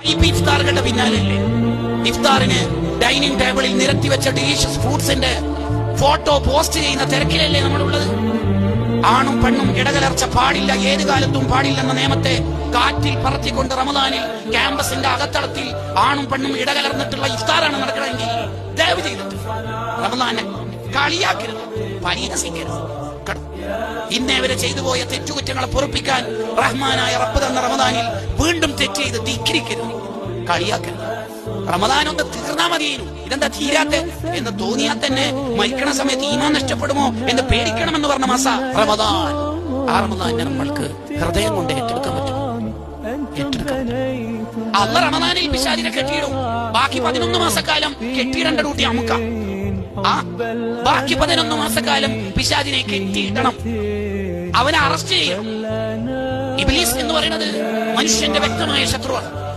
ഇഫ്താറുകളുടെ പിന്നാലെയല്ലേ? ഇഫ്താറിന് dining ടേബിളിൽ നിരത്തി വെച്ച ഡിലീഷ്യസ് ഫുഡ്സിന്റെ ഫോട്ടോ പോസ്റ്റ് ചെയ്യുന്ന തിരക്കിലല്ലേ നമ്മളുള്ളത്? ആണും പെണ്ണും ഇടകലർച്ച പാടില്ല, ഏത് കാലത്തും പാടില്ലെന്ന നിയമത്തെ കാറ്റിൽ പറത്തിക്കൊണ്ട് റമദാനിൽ ക്യാമ്പസിന്റെ അകത്തളത്തിൽ ആണും പെണ്ണും ഇടകലർന്നിട്ടുള്ള ഇഫ്താറാണ് നടക്കണമെങ്കിൽ ദയവ് ചെയ്തിട്ട് റമദാനെ കളിയാക്കരുത്, പരിഹസിക്കരുത്. ഇന്നേ വരെ ചെയ്തു പോയ തെറ്റുകുറ്റങ്ങളെ പൊറുപ്പിക്കാൻ റഹ്മാനായ റബ്ബ് തന്ന റമദാനിൽ വീണ്ടും തെറ്റ് ചെയ്ത് ധിക്കരിക്കരുത്, കളിയാക്കരുത്. റമദാൻ ഒന്ന് തീർന്നാ മതിയേനു, ഇതെന്താ തീരാത്തെ എന്ന് തോന്നിയാൽ തന്നെ മരിക്കണ സമയത്ത് ഈമാൻ നഷ്ടപ്പെടുമോ എന്ന് പേടിക്കണമെന്ന് പറഞ്ഞ മാസ റമദാൻ. ആ റമദാനെ നമ്മൾക്ക് ഹൃദയം കൊണ്ട് ഏറ്റെടുക്കാൻ പറ്റും. അല്ല റമദാനിൽ പിശാചിനെ കെട്ടിയിടും, ബാക്കി 11 മാസക്കാലം കെട്ടിയിടേണ്ട ഡ്യൂട്ടി അമുക്ക. ബാക്കി 11 മാസക്കാലം പിശാചിനെ കെട്ടിയിടണം, അവനെ അറസ്റ്റ് ചെയ്യണം. ഇബ്ലീസ് എന്ന് പറയുന്നത് മനുഷ്യന്റെ വ്യക്തമായ ശത്രുവാണ്.